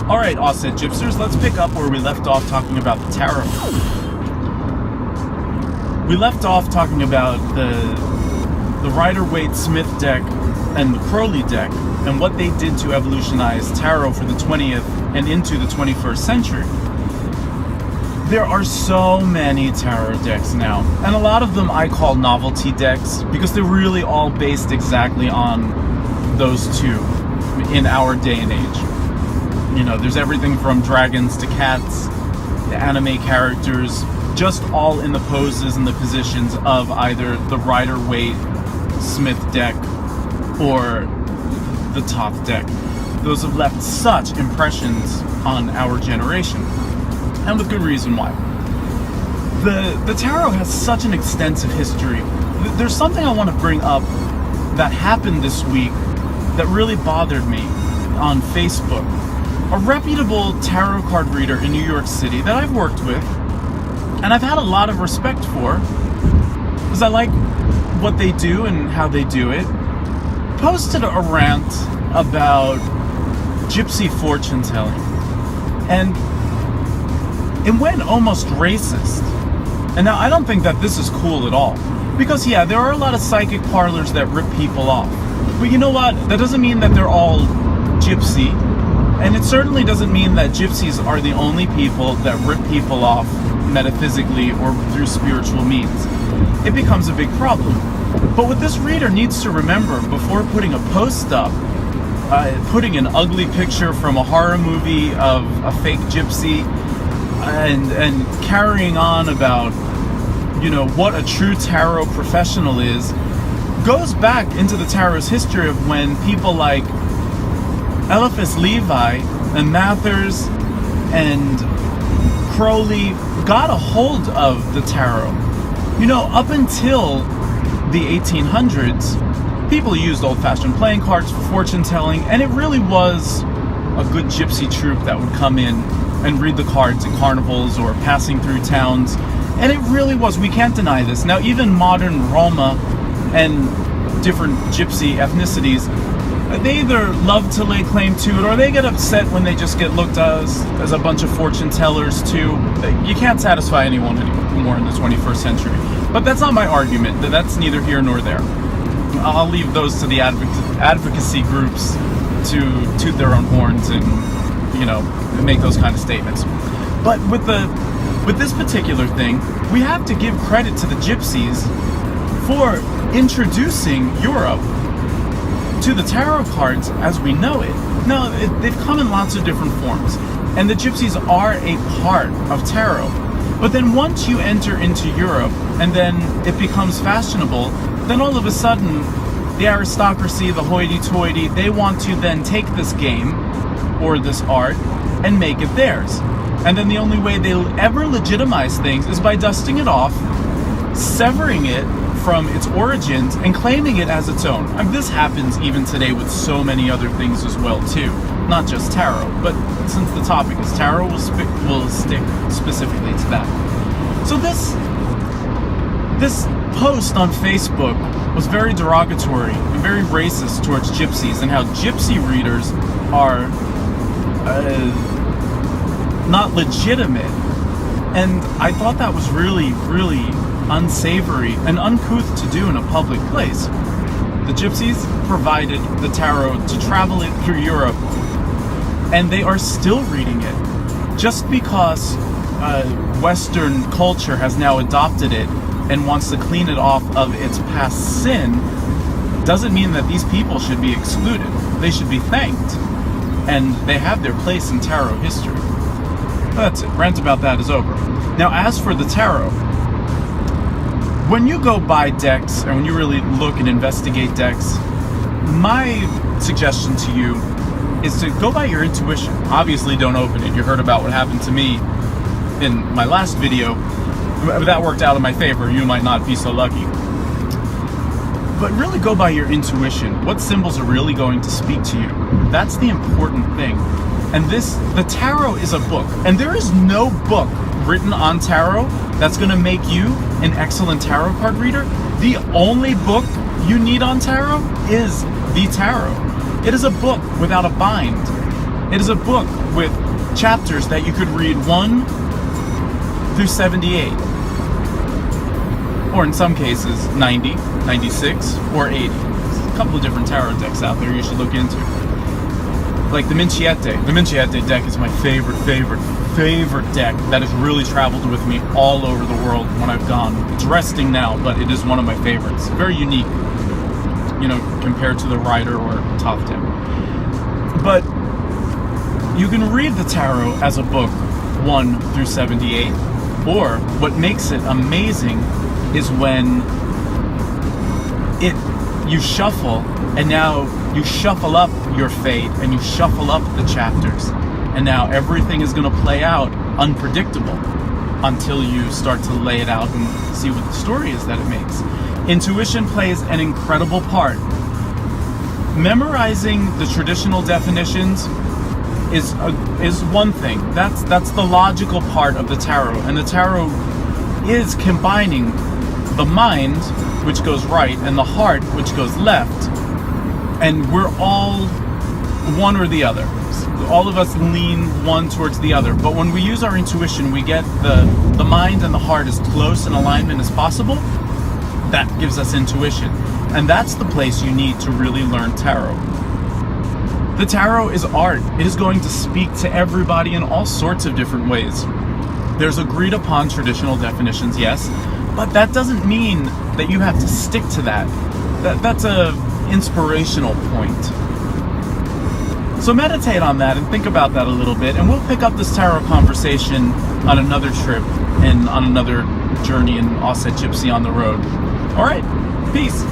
Alright, AusetGypsers, let's pick up where we left off talking about the tarot. We left off talking about the Rider-Waite-Smith deck and the Crowley deck, and what they did to evolutionize tarot for the 20th and into the 21st century. There are so many tarot decks now, and a lot of them I call novelty decks, because they're really all based exactly on those two in our day and age. You know, there's everything from dragons to cats, to anime characters, just all in the poses and the positions of either the Rider-Waite-Smith deck or the Thoth deck. Those have left such impressions on our generation, and with good reason why. The tarot has such an extensive history. There's something I want to bring up that happened this week that really bothered me on Facebook. A reputable tarot card reader in New York City that I've worked with, and I've had a lot of respect for, because I like what they do and how they do it, posted a rant about Gypsy fortune telling. And it went almost racist. And now I don't think that this is cool at all. Because yeah, there are a lot of psychic parlors that rip people off. But you know what? That doesn't mean that they're all Gypsy. And it certainly doesn't mean that Gypsies are the only people that rip people off metaphysically or through spiritual means. It becomes a big problem. But what this reader needs to remember before putting a post up, putting an ugly picture from a horror movie of a fake Gypsy, and carrying on about, you know, what a true tarot professional is, goes back into the tarot's history of when people like Eliphas Levi and Mathers and Crowley got a hold of the tarot. You know, up until the 1800s, people used old-fashioned playing cards for fortune telling, and it really was a good Gypsy troupe that would come in and read the cards at carnivals or passing through towns. And it really was, we can't deny this. Now, even modern Roma and different Gypsy ethnicities, they either love to lay claim to it, or they get upset when they just get looked at as a bunch of fortune tellers too. You can't satisfy anyone anymore in the 21st century. But that's not my argument. That's neither here nor there. I'll leave those to the advocacy groups to toot their own horns and, you know, make those kind of statements. But with this particular thing, we have to give credit to the Gypsies for introducing Europe to the tarot cards as we know it. Now, they've come in lots of different forms, and the Gypsies are a part of tarot. But then once you enter into Europe, and then it becomes fashionable, then all of a sudden, the aristocracy, the hoity-toity, they want to then take this game, or this art, and make it theirs. And then the only way they'll ever legitimize things is by dusting it off, severing it from its origins, and claiming it as its own. And this happens even today with so many other things as well too, not just tarot. But since the topic is tarot, we'll stick specifically to that. So this post on Facebook was very derogatory and very racist towards Gypsies, and how Gypsy readers are not legitimate. And I thought that was really, really unsavory and uncouth to do in a public place. The Gypsies provided the tarot to travel it through Europe, and they are still reading it. Just because Western culture has now adopted it and wants to clean it off of its past sin, doesn't mean that these people should be excluded. They should be thanked, and they have their place in tarot history. That's it. Rant about that is over. Now, as for the tarot, when you go buy decks, and when you really look and investigate decks, my suggestion to you is to go by your intuition. Obviously, don't open it. You heard about what happened to me in my last video. That worked out in my favor. You might not be so lucky. But really go by your intuition. What symbols are really going to speak to you? That's the important thing. And the tarot is a book. And there is no book written on tarot that's going to make you an excellent tarot card reader. The only book you need on tarot is the tarot. It is a book without a bind. It is a book with chapters that you could read 1 through 78. Or in some cases, 90, 96, or 80. There's a couple of different tarot decks out there you should look into. Like the Minciete. The Minciete deck is my favorite deck that has really traveled with me all over the world when I've gone. It's resting now, but it is one of my favorites. Very unique, compared to the Rider or Top 10. But you can read the tarot as a book 1 through 78, or what makes it amazing is when you shuffle, and now you shuffle up your fate and you shuffle up the chapters, and now everything is going to play out unpredictable until you start to lay it out and see what the story is that it makes. Intuition plays an incredible part. Memorizing the traditional definitions is one thing. That's the logical part of the tarot, and the tarot is combining the mind, which goes right, and the heart, which goes left, and we're all one or the other. All of us lean one towards the other, but when we use our intuition, we get the mind and the heart as close in alignment as possible. That gives us intuition, and that's the place you need to really learn tarot. The tarot is art. It is going to speak to everybody in all sorts of different ways. There's agreed upon traditional definitions, yes, but that doesn't mean that you have to stick to that. That's a inspirational point. So meditate on that and think about that a little bit, and we'll pick up this tarot conversation on another trip and on another journey in AusetGypsy on the road. All right, peace.